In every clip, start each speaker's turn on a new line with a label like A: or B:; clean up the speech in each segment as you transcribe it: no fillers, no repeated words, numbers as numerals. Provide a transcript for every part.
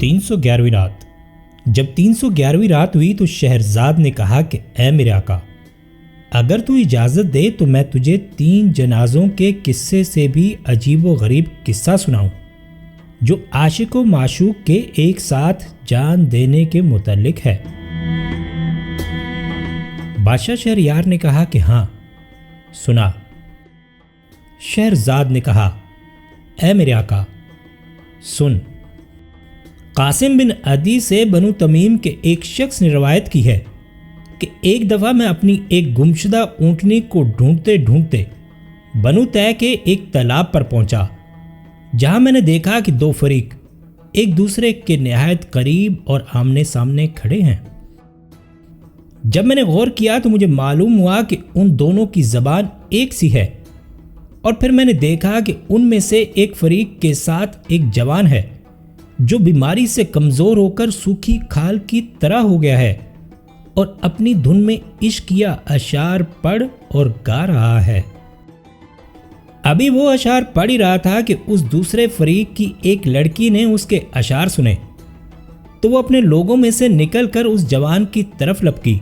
A: 311ویں رات۔ جب 311ویں رات ہوئی تو شہرزاد نے کہا کہ اے میرے آقا، اگر تو اجازت دے تو میں تجھے 3 جنازوں کے قصے سے بھی عجیب و غریب قصہ سناؤں جو عاشق و معشوق کے ایک ساتھ جان دینے کے متعلق ہے۔ بادشاہ شہریار نے کہا کہ ہاں سنا۔ شہرزاد نے کہا اے میرے آقا سن۔ قاسم بن عدی سے بنو تمیم کے ایک شخص نے روایت کی ہے کہ ایک دفعہ میں اپنی ایک گمشدہ اونٹنی کو ڈھونڈتے ڈھونڈتے بنو طے کے ایک تالاب پر پہنچا، جہاں میں نے دیکھا کہ 2 فریق ایک دوسرے کے نہایت قریب اور آمنے سامنے کھڑے ہیں۔ جب میں نے غور کیا تو مجھے معلوم ہوا کہ ان دونوں کی زبان ایک سی ہے، اور پھر میں نے دیکھا کہ ان میں سے ایک فریق کے ساتھ ایک جوان ہے جو بیماری سے کمزور ہو کر سوکھی کھال کی طرح ہو گیا ہے اور اپنی دھن میں عشقیہ اشعار پڑھ اور گا رہا ہے۔ ابھی وہ اشعار پڑھ ہی رہا تھا کہ اس دوسرے فریق کی ایک لڑکی نے اس کے اشعار سنے تو وہ اپنے لوگوں میں سے نکل کر اس جوان کی طرف لپکی،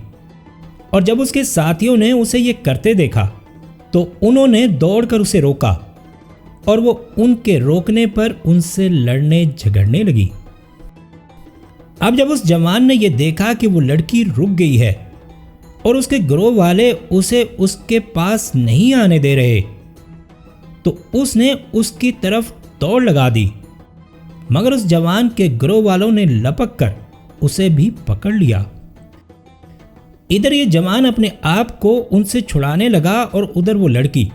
A: اور جب اس کے ساتھیوں نے اسے یہ کرتے دیکھا تو انہوں نے دوڑ کر اسے روکا، اور وہ ان کے روکنے پر ان سے لڑنے جھگڑنے لگی۔ اب جب اس جوان نے یہ دیکھا کہ وہ لڑکی رک گئی ہے اور اس کے گروہ والے اسے اس کے پاس نہیں آنے دے رہے، تو اس نے اس کی طرف دوڑ لگا دی، مگر اس جوان کے گروہ والوں نے لپک کر اسے بھی پکڑ لیا۔ ادھر یہ جوان اپنے آپ کو ان سے چھڑانے لگا اور ادھر وہ لڑکی،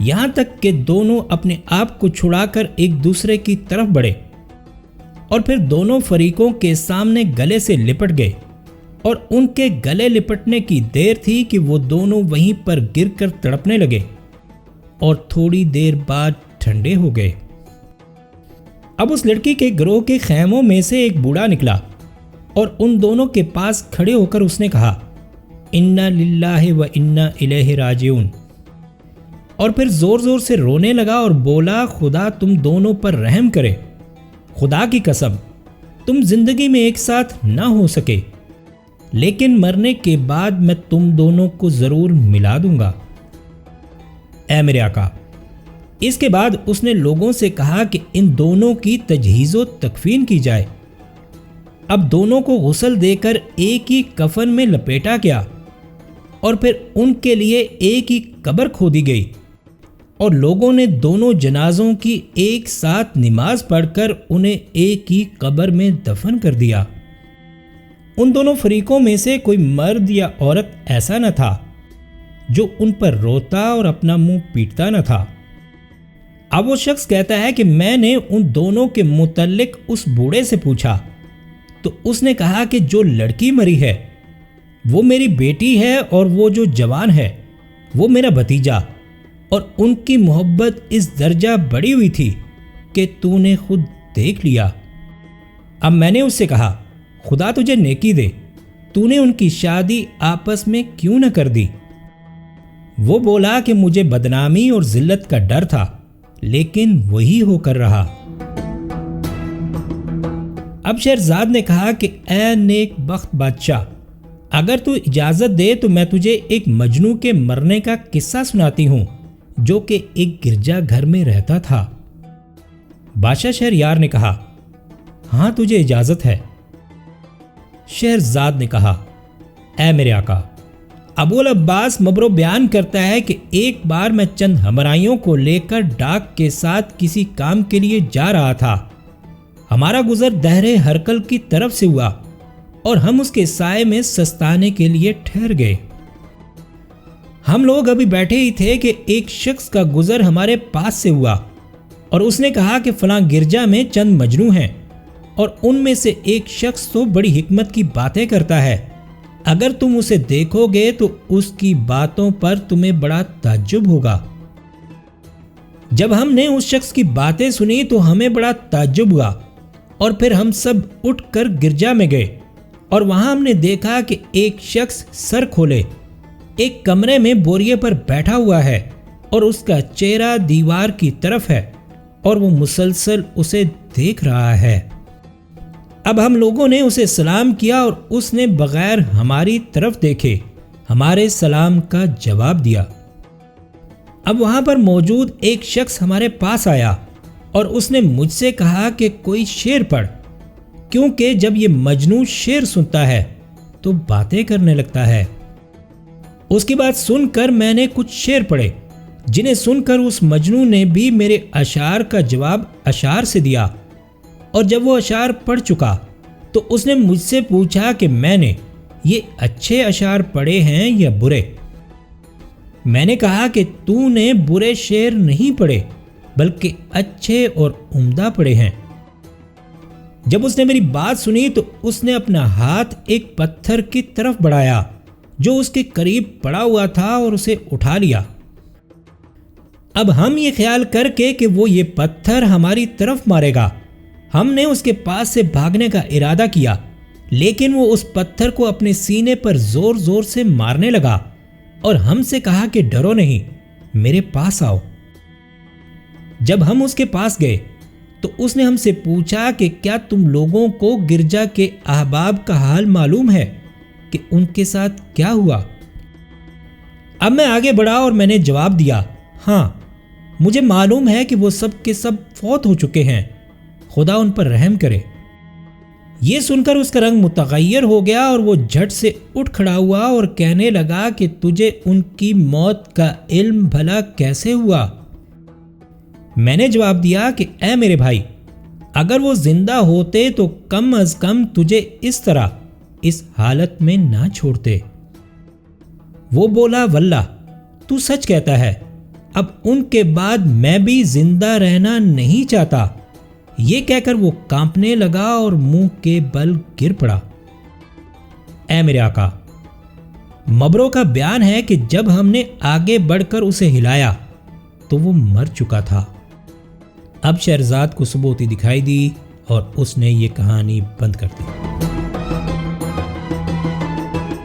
A: یہاں تک کہ دونوں اپنے آپ کو چھڑا کر ایک دوسرے کی طرف بڑھے، اور پھر دونوں فریقوں کے سامنے گلے سے لپٹ گئے، اور ان کے گلے لپٹنے کی دیر تھی کہ وہ دونوں وہیں پر گر کر تڑپنے لگے اور تھوڑی دیر بعد ٹھنڈے ہو گئے۔ اب اس لڑکی کے گروہ کے خیموں میں سے ایک بوڑھا نکلا اور ان دونوں کے پاس کھڑے ہو کر اس نے کہا انا للہ و انا الیہ راجعون، اور پھر زور زور سے رونے لگا اور بولا خدا تم دونوں پر رحم کرے، خدا کی قسم تم زندگی میں ایک ساتھ نہ ہو سکے، لیکن مرنے کے بعد میں تم دونوں کو ضرور ملا دوں گا۔ اے میرے آقا، اس کے بعد اس نے لوگوں سے کہا کہ ان دونوں کی تجہیز و تکفین کی جائے۔ اب دونوں کو غسل دے کر ایک ہی کفن میں لپیٹا گیا، اور پھر ان کے لیے ایک ہی قبر کھودی گئی، اور لوگوں نے دونوں جنازوں کی ایک ساتھ نماز پڑھ کر انہیں ایک ہی قبر میں دفن کر دیا۔ ان دونوں فریقوں میں سے کوئی مرد یا عورت ایسا نہ تھا جو ان پر روتا اور اپنا منہ پیٹتا نہ تھا۔ اب وہ شخص کہتا ہے کہ میں نے ان دونوں کے متعلق اس بوڑھے سے پوچھا تو اس نے کہا کہ جو لڑکی مری ہے وہ میری بیٹی ہے، اور وہ جو جوان ہے وہ میرا بھتیجا، اور ان کی محبت اس درجہ بڑی ہوئی تھی کہ تو نے خود دیکھ لیا۔ اب میں نے اس سے کہا خدا تجھے نیکی دے، تو نے ان کی شادی آپس میں کیوں نہ کر دی؟ وہ بولا کہ مجھے بدنامی اور ذلت کا ڈر تھا، لیکن وہی ہو کر رہا۔ اب شہرزاد نے کہا کہ اے نیک بخت بادشاہ، اگر تو اجازت دے تو میں تجھے ایک مجنوں کے مرنے کا قصہ سناتی ہوں جو کہ ایک گرجا گھر میں رہتا تھا۔ بادشاہ شہریار نے کہا ہاں تجھے اجازت ہے۔ شہرزاد نے کہا اے میرے آقا، ابو العباس مبرو بیان کرتا ہے کہ ایک بار میں چند ہمراہیوں کو لے کر ڈاک کے ساتھ کسی کام کے لیے جا رہا تھا۔ ہمارا گزر دہر ہرکل کی طرف سے ہوا اور ہم اس کے سائے میں سستانے کے لیے ٹھہر گئے۔ ہم لوگ ابھی بیٹھے ہی تھے کہ ایک شخص کا گزر ہمارے پاس سے ہوا، اور اس نے کہا کہ فلاں گرجا میں چند مجنوں ہیں، اور ان میں سے ایک شخص تو بڑی حکمت کی باتیں کرتا ہے، اگر تم اسے دیکھو گے تو اس کی باتوں پر تمہیں بڑا تعجب ہوگا۔ جب ہم نے اس شخص کی باتیں سنی تو ہمیں بڑا تعجب ہوا، اور پھر ہم سب اٹھ کر گرجا میں گئے، اور وہاں ہم نے دیکھا کہ ایک شخص سر کھولے ایک کمرے میں بوریے پر بیٹھا ہوا ہے، اور اس کا چہرہ دیوار کی طرف ہے، اور وہ مسلسل اسے دیکھ رہا ہے۔ اب ہم لوگوں نے اسے سلام کیا اور اس نے بغیر ہماری طرف دیکھے ہمارے سلام کا جواب دیا۔ اب وہاں پر موجود ایک شخص ہمارے پاس آیا اور اس نے مجھ سے کہا کہ کوئی شعر پڑھ، کیونکہ جب یہ مجنوں شعر سنتا ہے تو باتیں کرنے لگتا ہے۔ اس کی بات سن کر میں نے کچھ شعر پڑھے، جنہیں سن کر اس مجنوں نے بھی میرے اشعار کا جواب اشعار سے دیا، اور جب وہ اشعار پڑھ چکا تو اس نے مجھ سے پوچھا کہ میں نے یہ اچھے اشعار پڑھے ہیں یا برے۔ میں نے کہا کہ تو نے برے شعر نہیں پڑھے بلکہ اچھے اور عمدہ پڑھے ہیں۔ جب اس نے میری بات سنی تو اس نے اپنا ہاتھ ایک پتھر کی طرف بڑھایا جو اس کے قریب پڑا ہوا تھا اور اسے اٹھا لیا۔ اب ہم یہ خیال کر کے کہ وہ یہ پتھر ہماری طرف مارے گا، ہم نے اس کے پاس سے بھاگنے کا ارادہ کیا، لیکن وہ اس پتھر کو اپنے سینے پر زور زور سے مارنے لگا اور ہم سے کہا کہ ڈرو نہیں، میرے پاس آؤ۔ جب ہم اس کے پاس گئے تو اس نے ہم سے پوچھا کہ کیا تم لوگوں کو گرجا کے احباب کا حال معلوم ہے کہ ان کے ساتھ کیا ہوا؟ اب میں آگے بڑھا اور میں نے جواب دیا، ہاں مجھے معلوم ہے کہ وہ سب کے سب فوت ہو چکے ہیں، خدا ان پر رحم کرے۔ یہ سن کر اس کا رنگ متغیر ہو گیا اور وہ جھٹ سے اٹھ کھڑا ہوا اور کہنے لگا کہ تجھے ان کی موت کا علم بھلا کیسے ہوا؟ میں نے جواب دیا کہ اے میرے بھائی، اگر وہ زندہ ہوتے تو کم از کم تجھے اس طرح اس حالت میں نہ چھوڑتے۔ وہ بولا واللہ تو سچ کہتا ہے، اب ان کے بعد میں بھی زندہ رہنا نہیں چاہتا۔ یہ کہہ کر وہ کانپنے لگا اور منہ کے بل گر پڑا۔ اے میرے آقا، مبرو کا بیان ہے کہ جب ہم نے آگے بڑھ کر اسے ہلایا تو وہ مر چکا تھا۔ اب شہرزاد کو صبح ہوتی دکھائی دی اور اس نے یہ کہانی بند کر دی۔